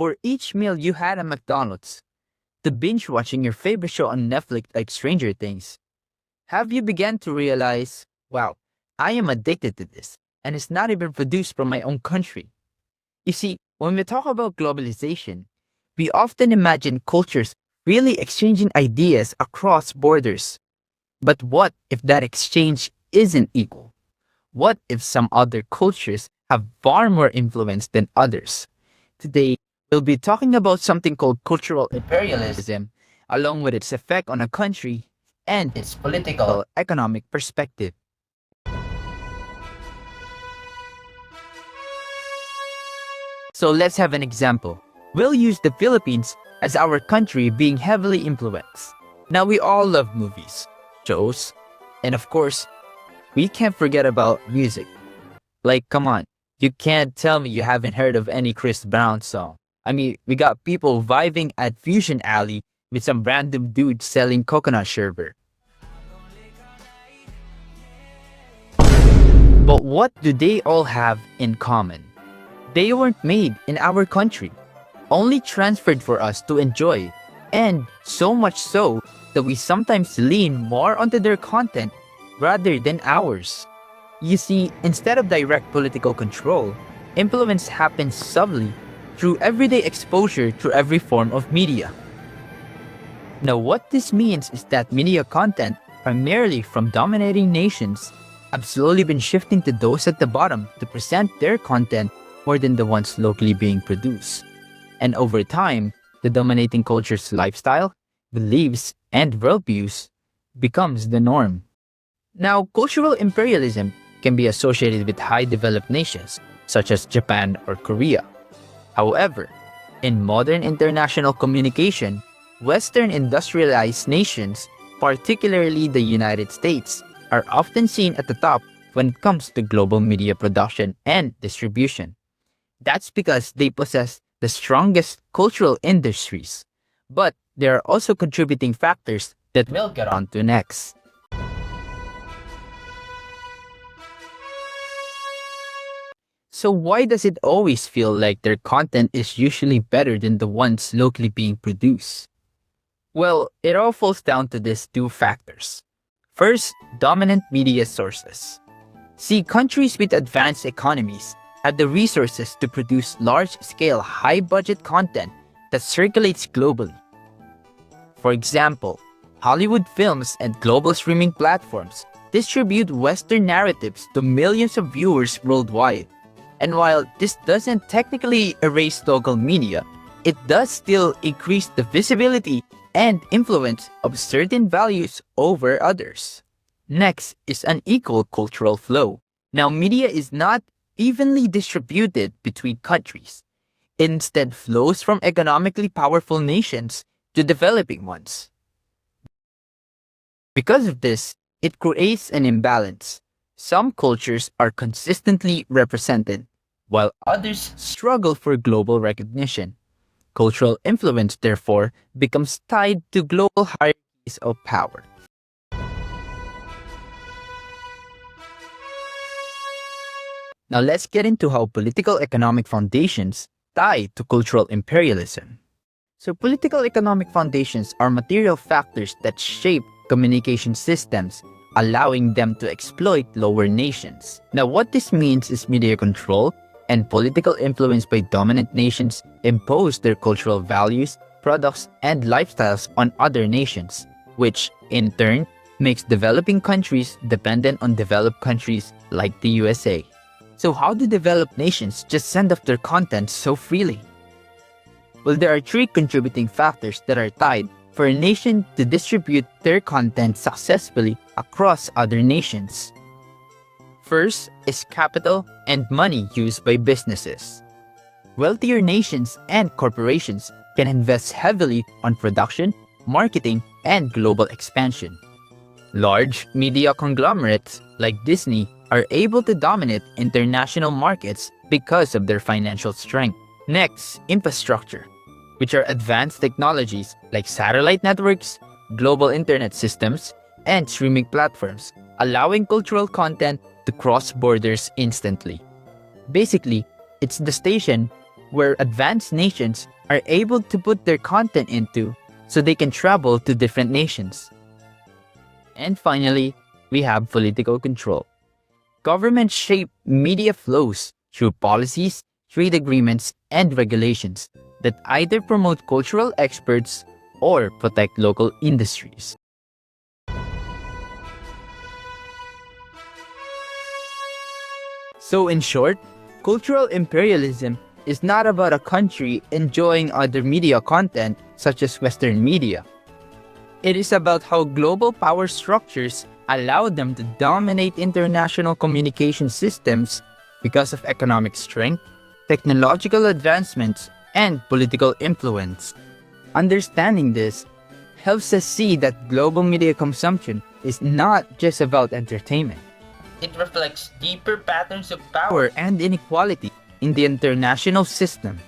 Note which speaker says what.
Speaker 1: for each meal you had at McDonald's, to binge watching your favorite show on Netflix like Stranger Things, have you begun to realize, wow, I am addicted to this, and it's not even produced from my own country? You see, when we talk about globalization, we often imagine cultures really exchanging ideas across borders. But what if that exchange isn't equal? What if some other cultures have far more influence than others? Today, we'll be talking about something called cultural imperialism, along with its effect on a country and its political economic perspective. So let's have an example. We'll use the Philippines as our country being heavily influenced. Now we all love movies, shows, and of course, we can't forget about music. Like, come on, you can't tell me you haven't heard of any Chris Brown song. I mean, we got people vibing at Fusion Alley with some random dude selling coconut sherbet. But what do they all have in common? They weren't made in our country, only transferred for us to enjoy, and so much so that we sometimes lean more onto their content rather than ours. You see, instead of direct political control, influence happens subtly through everyday exposure to every form of media. Now, what this means is that media content, primarily from dominating nations, have slowly been shifting to those at the bottom to present their content more than the ones locally being produced. And over time, the dominating culture's lifestyle, beliefs, and worldviews becomes the norm. Now, cultural imperialism can be associated with high developed nations, such as Japan or Korea. However, in modern international communication, Western industrialized nations, particularly the United States, are often seen at the top when it comes to global media production and distribution. That's because they possess the strongest cultural industries. But there are also contributing factors that we'll get onto next. So why does it always feel like their content is usually better than the ones locally being produced? Well, it all falls down to these two factors. First, dominant media sources. See, countries with advanced economies have the resources to produce large-scale, high-budget content that circulates globally. For example, Hollywood films and global streaming platforms distribute Western narratives to millions of viewers worldwide. And while this doesn't technically erase local media, it does still increase the visibility and influence of certain values over others. Next is unequal cultural flow. Now, media is not evenly distributed between countries. It instead flows from economically powerful nations to developing ones. Because of this, it creates an imbalance. Some cultures are consistently represented, while others struggle for global recognition. Cultural influence, therefore, becomes tied to global hierarchies of power. Now let's get into how political economic foundations tie to cultural imperialism. So political economic foundations are material factors that shape communication systems, allowing them to exploit lower nations. Now what this means is media control and political influence by dominant nations impose their cultural values, products, and lifestyles on other nations, which, in turn, makes developing countries dependent on developed countries like the USA. So how do developed nations just send off their content so freely? Well, there are three contributing factors that are tied for a nation to distribute their content successfully across other nations. First is capital and money used by businesses. Wealthier nations and corporations can invest heavily on production, marketing, and global expansion. Large media conglomerates like Disney are able to dominate international markets because of their financial strength. Next, infrastructure, which are advanced technologies like satellite networks, global internet systems, and streaming platforms, allowing cultural content to cross borders instantly. Basically, it's the station where advanced nations are able to put their content into so they can travel to different nations. And finally, we have political control. Governments shape media flows through policies, trade agreements, and regulations that either promote cultural exports or protect local industries. So, in short, cultural imperialism is not about a country enjoying other media content such as Western media. It is about how global power structures allow them to dominate international communication systems because of economic strength, technological advancements, and political influence. Understanding this helps us see that global media consumption is not just about entertainment. It reflects deeper patterns of power and inequality in the international system.